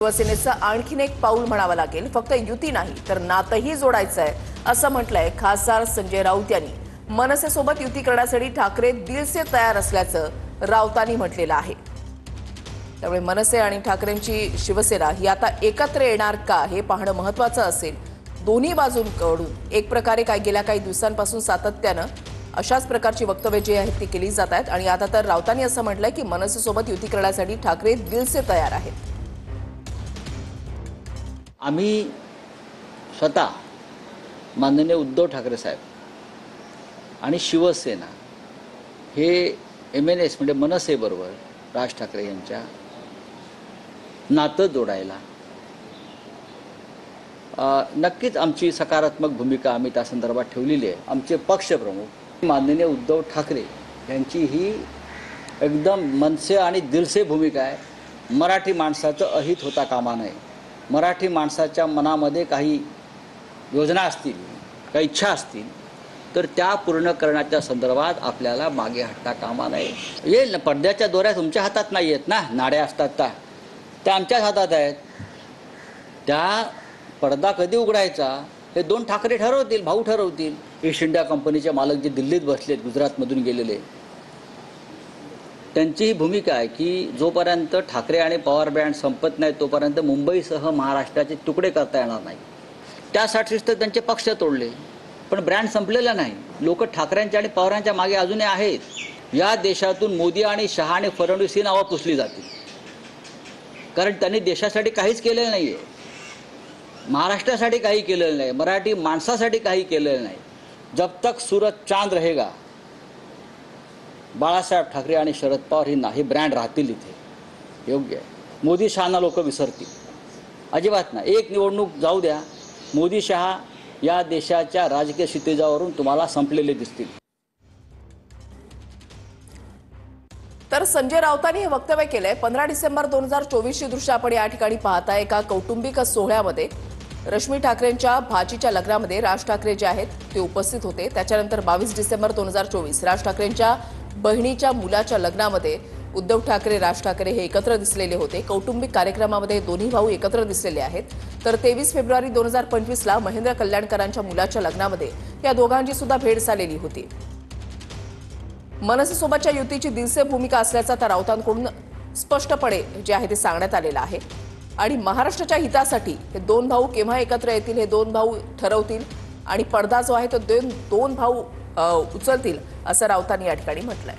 शिवसेनेचं आणखीन एक पाऊल म्हणावं लागेल. फक्त युती नाही तर नातंही जोडायचं आहे असं म्हटलंय खासदार संजय राऊत यांनी. मनसेसोबत युती करण्यासाठी ठाकरे दिल से तयार असल्याचं राऊतांनी म्हटलेलं आहे. त्यामुळे मनसे आणि ठाकरेंची शिवसेना ही आता एकत्र येणार का हे पाहणं महत्त्वाचं असेल. दोन्ही बाजूंकडून एक प्रकारे गेल्या काही दिवसांपासून सातत्यानं अशाच प्रकारची वक्तव्ये जी आहेत ती केली जात आहेत आणि आता तर राऊतांनी असं म्हटलंय की मनसेसोबत युती करण्यासाठी ठाकरे दिल से तयार आहेत. आम्ही स्वतः माननीय उद्धव ठाकरे साहेब आणि शिवसेना हे MNS म्हणजे मनसेबरोबर राज ठाकरे यांच्या नातं जोडायला नक्कीच आमची सकारात्मक भूमिका आम्ही त्या संदर्भात ठेवलेली आहे. आमचे पक्षप्रमुख माननीय उद्धव ठाकरे यांची ही एकदम मनसे आणि दिलसे भूमिका आहे. मराठी माणसाचं अहित होता कामा नये. मराठी माणसाच्या मनामध्ये काही योजना असतील, काही इच्छा असतील तर त्या पूर्ण करण्याच्या संदर्भात आपल्याला मागे हटता कामा नये. हे पडद्याच्या दोऱ्या तुमच्या हातात नाही आहेत ना, नाड्या असतात त्या आमच्याच हातात आहेत. त्या पडदा कधी उघडायचा हे दोन ठाकरे ठरवतील, भाऊ ठरवतील. ईस्ट इंडिया कंपनीचे मालक जे दिल्लीत बसलेत, गुजरातमधून गेलेले, त्यांची ही भूमिका आहे की जोपर्यंत ठाकरे आणि पवार बँड संपत नाही तोपर्यंत मुंबईसह महाराष्ट्राचे तुकडे करता येणार नाही. त्यासाठीच तर त्यांचे पक्ष तोडले. पण ब्रँड संपलेला नाही. लोक ठाकरेंच्या आणि पवारांच्या मागे अजूनही आहेत. या देशातून मोदी आणि शहा आणि फडणवीस ही नावं पुसली जातील, कारण त्यांनी देशासाठी काहीच केलेलं नाही आहे. महाराष्ट्रासाठी काही केलेलं नाही, मराठी माणसासाठी काही केलेलं नाही. जब तक सूरज चांद रहेगा बाळासाहेब ठाकरे आणि शरद पवार ही नाही ब्रँड राहतील इथे. योग्य आहे. मोदी शहाना लोक विसरतील अजिबात नाही. एक निवडणूक जाऊ द्या, मोदी शहा या देशाच्या राजकीय क्षितिजावरून तुम्हाला संपलेले दिसतील. तर संजय राऊतांनी हे वक्तव्य केलंय. 15 डिसेंबर 2024 ची दृश्य आपण या ठिकाणी पाहताय. एका कौटुंबिक सोहळ्यामध्ये रश्मी ठाकरेंच्या भाचीच्या लग्नामध्ये राज ठाकरे जे आहेत ते उपस्थित होते. त्याच्यानंतर 22 डिसेंबर 2024 राज ठाकरेंच्या बहिणीच्या मुलाच्या लग्नामध्ये उद्धव ठाकरे राज ठाकरे हे एकत्र दिसलेले होते. कौटुंबिक कार्यक्रमामध्ये दोन्ही भाऊ एकत्र दिसलेले आहेत. तर 23 फेब्रुवारी 2025 ला महेंद्र कल्याणकरांच्या मुलाच्या लग्नामध्ये या दोघांची सुद्धा भेट झालेली होती. मनसेसोबतच्या युतीची दिलसे भूमिका असल्याचा त्या राऊतांकडून स्पष्टपणे जे आहे ते सांगण्यात आलेलं आहे. आणि महाराष्ट्राच्या हितासाठी हे दोन भाऊ केव्हा एकत्र येतील हे दोन भाऊ ठरवतील आणि पडदा जो आहे तो दोन भाऊ उचलतील असं राऊतांनी या ठिकाणी म्हटलंय.